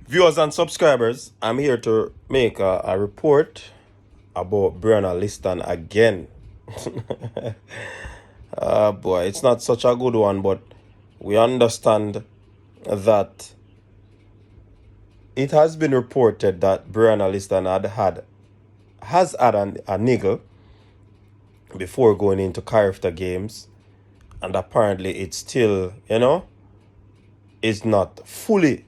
Viewers and subscribers, I'm here to make a report about Brianna Lyston again. Boy, it's not such a good one, but we understand that it has been reported that Brianna Lyston has had a niggle before going into character games, and apparently it's still, is not fully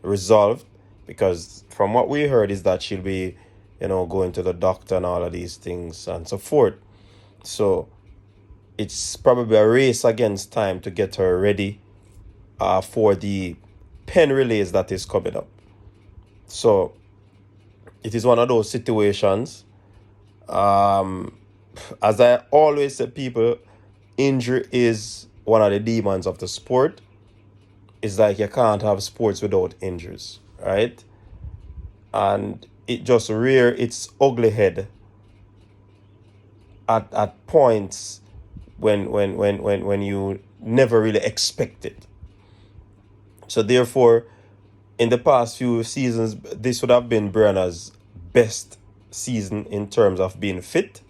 resolved, because from what we heard is that she'll be, going to the doctor and all of these things and so forth. So it's probably a race against time to get her ready for the pen relays that is coming up. So it is one of those situations. As I always say, people, injury is one of the demons of the sport. It's like you can't have sports without injuries, right? And it just rear its ugly head at points when you never really expect it. So therefore, in the past few seasons, this would have been Brianna's best season in terms of being fit.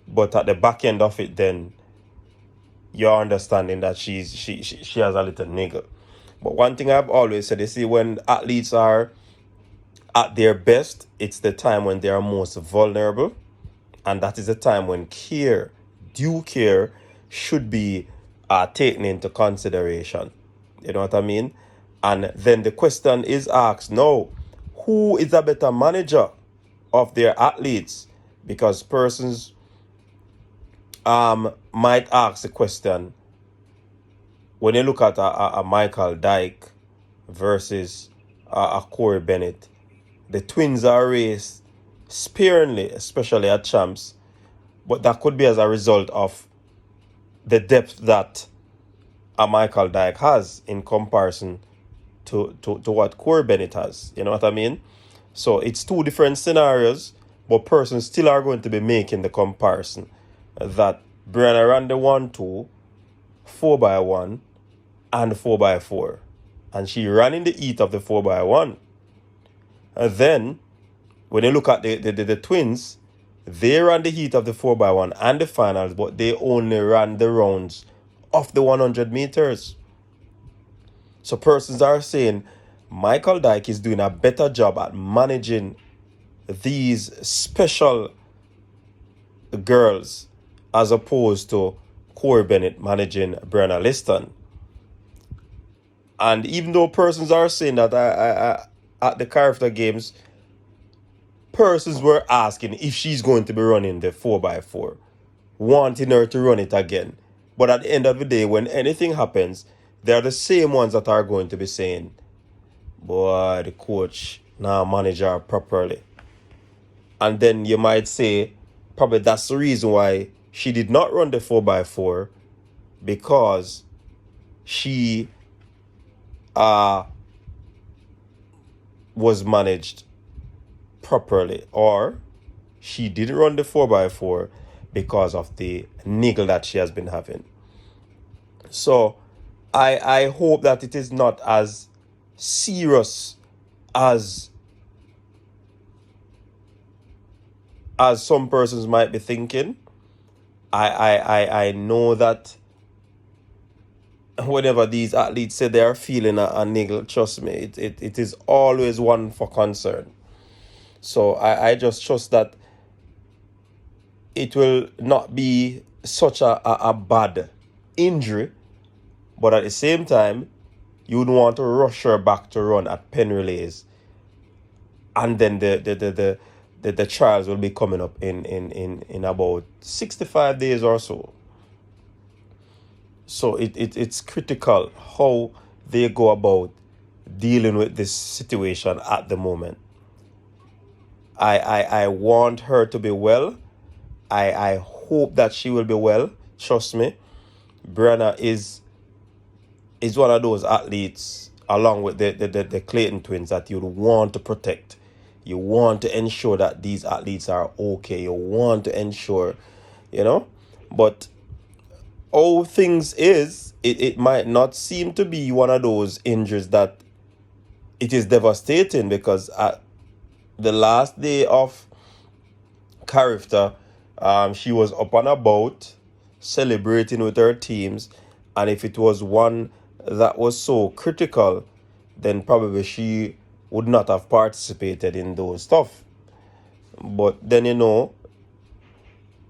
But at the back end of it, then you're understanding that she has a little niggle. But one thing I've always said, you see, when athletes are at their best, it's the time when they are most vulnerable, and that is the time when due care, should be taken into consideration. You know what I mean? And then the question is asked now, who is a better manager of their athletes? Because persons might ask the question, when you look at a Michael Dyke versus a Corey Bennett, the twins are raced sparingly, especially at champs, but that could be as a result of the depth that a Michael Dyke has in comparison to what Corey Bennett has. You know what I mean? So it's two different scenarios, but persons still are going to be making the comparison that Brianna ran the 1-2, 4x1, and 4x4. And she ran in the heat of the 4x1. And then, when you look at the twins, they ran the heat of the 4x1 and the finals, but they only ran the rounds of the 100 meters. So persons are saying Michael Dyke is doing a better job at managing these special girls as opposed to Corey Bennett managing Brianna Lyston. And even though persons are saying that at the character games, persons were asking if she's going to be running the 4x4, wanting her to run it again. But at the end of the day, when anything happens, they're the same ones that are going to be saying, boy, the coach now manage her properly. And then you might say, probably that's the reason why she did not run the 4x4, because she was managed properly, or she didn't run the 4x4 because of the niggle that she has been having. So I hope that it is not as serious as some persons might be thinking. I know that whenever these athletes say they are feeling a niggle, trust me, it is always one for concern. So I just trust that it will not be such a bad injury, but at the same time, you would want to rush her back to run at pen relays, and then the trials will be coming up in about 65 days or so. So it's critical how they go about dealing with this situation at the moment. I want her to be well. I hope that she will be well. Trust me. Brianna is one of those athletes, along with the Clayton twins, that you'd want to protect. You want to ensure that these athletes are okay. You want to ensure, But all things is, it might not seem to be one of those injuries that it is devastating because at the last day of character, she was up on a boat celebrating with her teams, and if it was one that was so critical, then probably she would not have participated in those stuff. But then,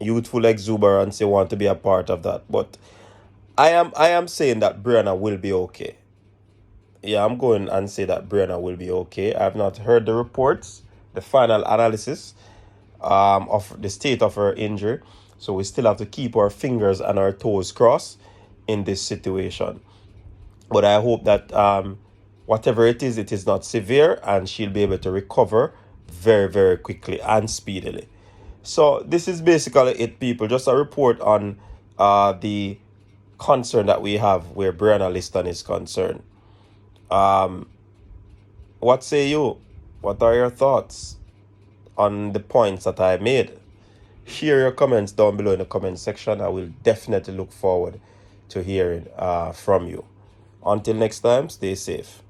youthful exuberance, you want to be a part of that. But I am saying that Brianna will be okay. Yeah, I'm going and say that Brianna will be okay. I have not heard the reports, the final analysis of the state of her injury. So we still have to keep our fingers and our toes crossed in this situation. But I hope that whatever it is not severe and she'll be able to recover very, very quickly and speedily. So this is basically it, people. Just a report on the concern that we have where Brianna Lyston is concerned. What say you? What are your thoughts on the points that I made? Share your comments down below in the comment section. I will definitely look forward to hearing from you. Until next time, stay safe.